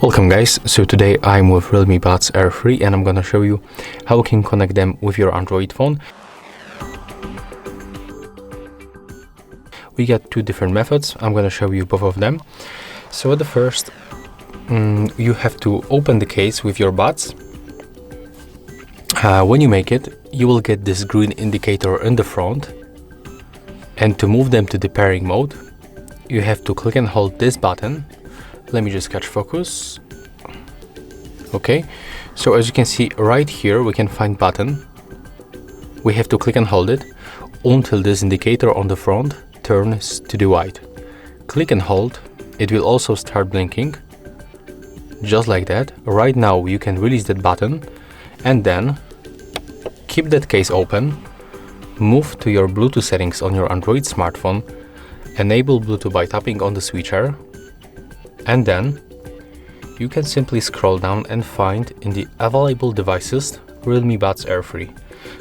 Welcome guys, so today I'm with Realme Buds Air 3 and I'm gonna show you how you can connect them with your Android phone. We got two different methods. I'm gonna show you both of them. So at the first, you have to open the case with your buds. When you make it, you will get this green indicator in the front, and to move them to the pairing mode, you have to click and hold this button. Let me just catch focus. Okay, so as you can see right here, we can find button. We have to click and hold it until this indicator on the front turns to the white. Click and hold, it will also start blinking, just like that. Right now you can release that button and then keep that case open, move to your Bluetooth settings on your Android smartphone, enable Bluetooth by tapping on the switcher, and then you can simply scroll down and find in the available devices Realme Buds Air 3.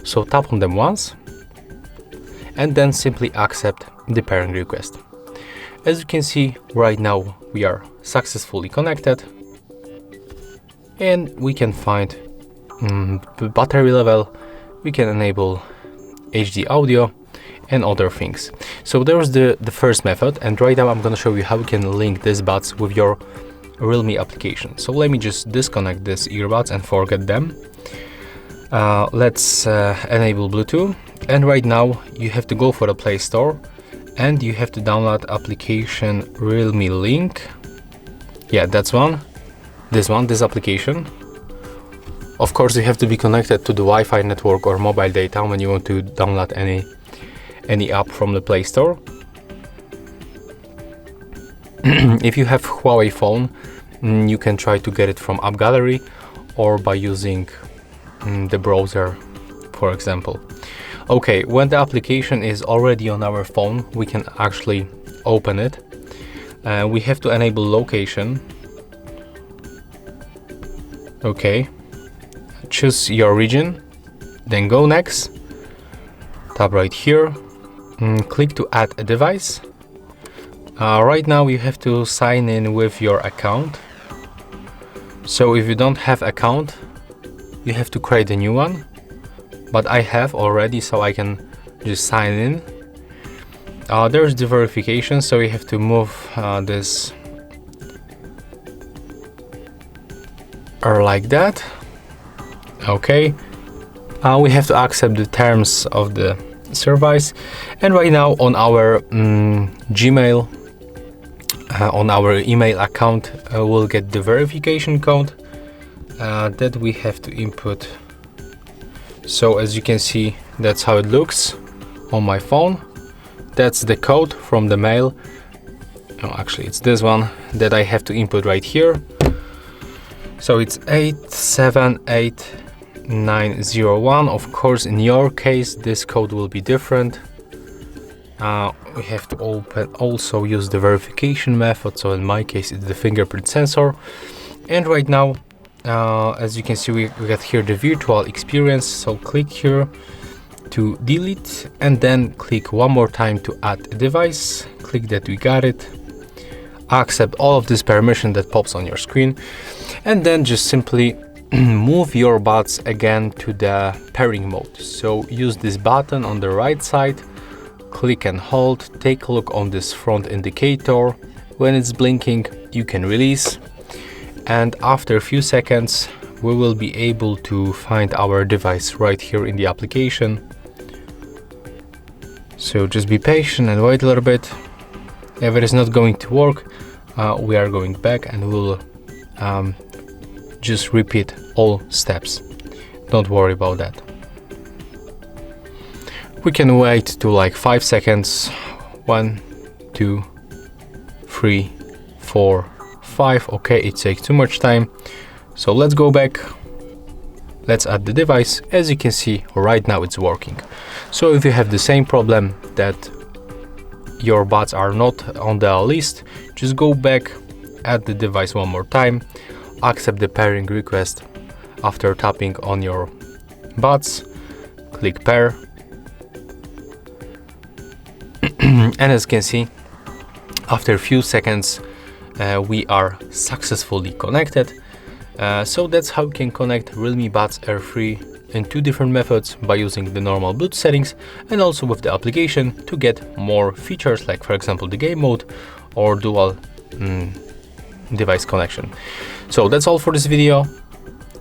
So tap on them once and then simply accept the pairing request. As you can see right now, we are successfully connected and we can find the battery level, we can enable HD audio and other things. So there's the first method, and right now I'm going to show you how you can link these buds with your Realme application. So let me just disconnect these earbuds and forget them. Let's enable Bluetooth, and right now you have to go for the Play Store and you have to download application Realme Link. Yeah, that's this application. Of course you have to be connected to the Wi-Fi network or mobile data when you want to download any app from the Play Store. If you have Huawei phone, you can try to get it from App Gallery or by using the browser, for example. Okay, when the application is already on our phone, we can actually open it. We have to enable location. Okay, choose your region, then go next, tap right here, click to add a device. Right now you have to sign in with your account. So if you don't have account, you have to create a new one, but I have already, so I can just sign in. There's the verification, so you have to move this or like that. Okay, we have to accept the terms of the service, and right now on our Gmail, on our email account, we'll get the verification code that we have to input. So as you can see, that's how it looks on my phone. That's the code from the mail. Oh, actually it's this one that I have to input right here. So it's 878901. Of course, in your case, this code will be different. We have to also use the verification method. So in my case, it's the fingerprint sensor. And right now, as you can see, we got here the virtual experience. So click here to delete and then click one more time to add a device. Click that we got it. Accept all of this permission that pops on your screen, and then just simply move your buds again to the pairing mode. So use this button on the right side, click and hold, take a look on this front indicator. When it's blinking, you can release, and after a few seconds we will be able to find our device right here in the application. So just be patient and wait a little bit. If it is not going to work, we are going back and we'll just repeat all steps. Don't worry about that. We can wait to like 5 seconds. 1, 2, 3, 4, 5. Okay, it takes too much time. So let's go back. Let's add the device. As you can see, right now it's working. So if you have the same problem that your buds are not on the list, just go back, add the device one more time, accept the pairing request after tapping on your buds, click pair, and as you can see, after a few seconds we are successfully connected. So that's how you can connect Realme Buds Air 3 in 2 different methods, by using the normal Bluetooth settings and also with the application to get more features, like for example the game mode or dual device connection. So that's all for this video.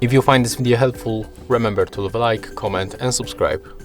If you find this video helpful, remember to leave a like, comment and subscribe.